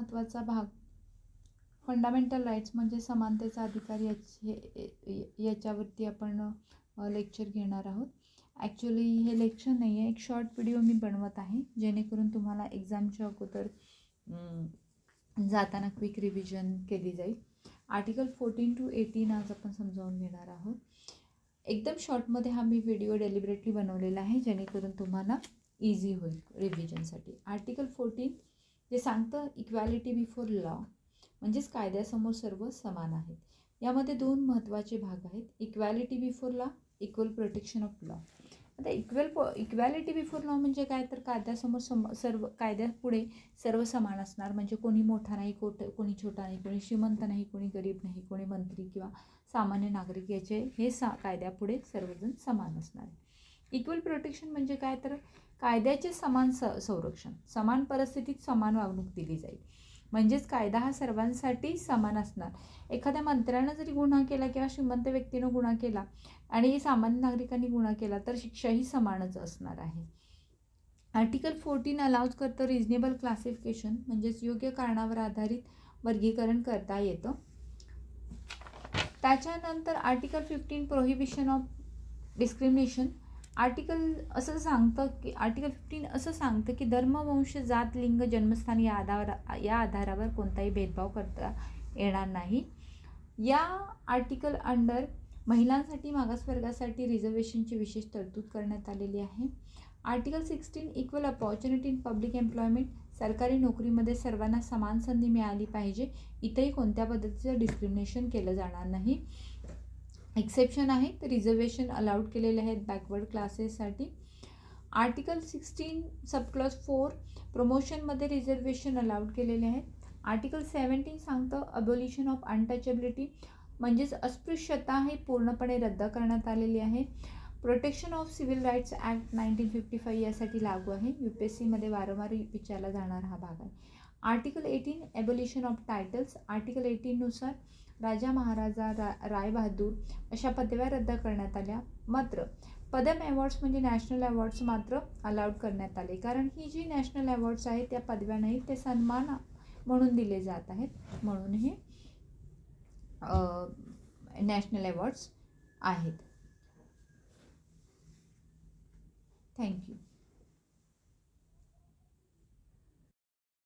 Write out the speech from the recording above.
महत्त्वाचा भाग fundamental rights म्हणजे समानतेचा अधिकार याच्यावरती आपण लेक्चर घेणार आहोत. ॲक्च्युली हे लेक्चर नाही आहे, एक शॉर्ट व्हिडिओ मी बनवत आहे जेणेकरून तुम्हाला एक्झामच्या अगोदर जाताना क्विक रिव्हिजन केली जाईल. आर्टिकल 14 to 18 आज आपण समजावून घेणार आहोत. एकदम शॉर्टमध्ये हा मी व्हिडिओ डेलिबरेटली बनवलेला आहे जेणेकरून तुम्हाला इझी होईल रिव्हिजनसाठी. आर्टिकल 14 जे सांगतं इक्वॅलिटी बिफोर लॉ म्हणजेच कायद्यासमोर सर्व समान आहेत. यामध्ये दोन महत्त्वाचे भाग आहेत, equality before law, equal protection of law. आता इक्वॅलिटी बिफोर लॉ म्हणजे काय, तर कायद्यासमोर सर्व कायद्यापुढे सर्व समान असणार. म्हणजे कोणी मोठा नाही, कोणी छोटा नाही, कोणी श्रीमंत नाही, कोणी गरीब नाही, कोणी मंत्री किंवा सामान्य नागरिक याचे हे कायद्यापुढे सर्वजण समान असणार आहे. इक्वल प्रोटेक्शन म्हणजे काय, तर कायद्याचे समान संरक्षण, समान परिस्थितीत समान वागणूक दिली जाईल. म्हणजेच कायदा हा सर्वांसाठी समान असणार. एखाद्या मंत्र्यानं जरी गुन्हा केला किंवा श्रीमंत व्यक्तीनं गुन्हा केला आणि सामान्य नागरिकांनी गुन्हा केला तर शिक्षाही समानच असणार आहे. आर्टिकल 14 अलाउज करतं रिजनेबल क्लासिफिकेशन म्हणजेच योग्य कारणावर आधारित वर्गीकरण करता येतं. त्याच्यानंतर article 15 prohibition of discrimination. Article 15 असं सांगतं की धर्म, वंश, जात, लिंग, जन्मस्थान या आधारावर कोणताही भेदभाव करता येणार नाही. या आर्टिकल अंडर महिलांसाठी, मागासवर्गासाठी रिझर्वेशनची विशेष तरतूद करण्यात आलेली आहे. Article 16 equal opportunity in public employment. सरकारी नोकरीमध्ये सर्वांना समान संधी मिळाली पाहिजे. इथेही कोणत्या पद्धतीचं डिस्क्रिमिनेशन केलं जाणार नाही. एक्सेप्शन आहे तर रिझर्वेशन अलाउड केलेले आहेत बॅकवर्ड क्लासेससाठी. आर्टिकल 16 सबक्लॉज 4 प्रमोशनमध्ये रिझर्वेशन अलाउड केलेले आहेत. आर्टिकल 17 सांगतं अबोलिशन ऑफ अनटचेबिलिटी म्हणजेच अस्पृश्यता ही पूर्णपणे रद्द करण्यात आलेली आहे. Protection of civil rights act 1955 यासाठी लागू आहे. UPSCमध्ये वारंवार विचारला जाणारा हा भाग आहे. Article 18 abolition of titles. Article 18 नुसार राजा, महाराजा, रायबहादूर अशा पदव्या रद्द करण्यात आल्या. मात्र पद्म अवॉर्ड्स म्हणजे नॅशनल अवॉर्ड्स मात्र अलाउड करण्यात आले, कारण ही जी नॅशनल अवॉर्ड्स आहेत त्या पदव्या नाहीत, ते सन्मान म्हणून दिले जात आहेत, म्हणून हे नॅशनल अवॉर्ड्स आहेत. थँक्यू.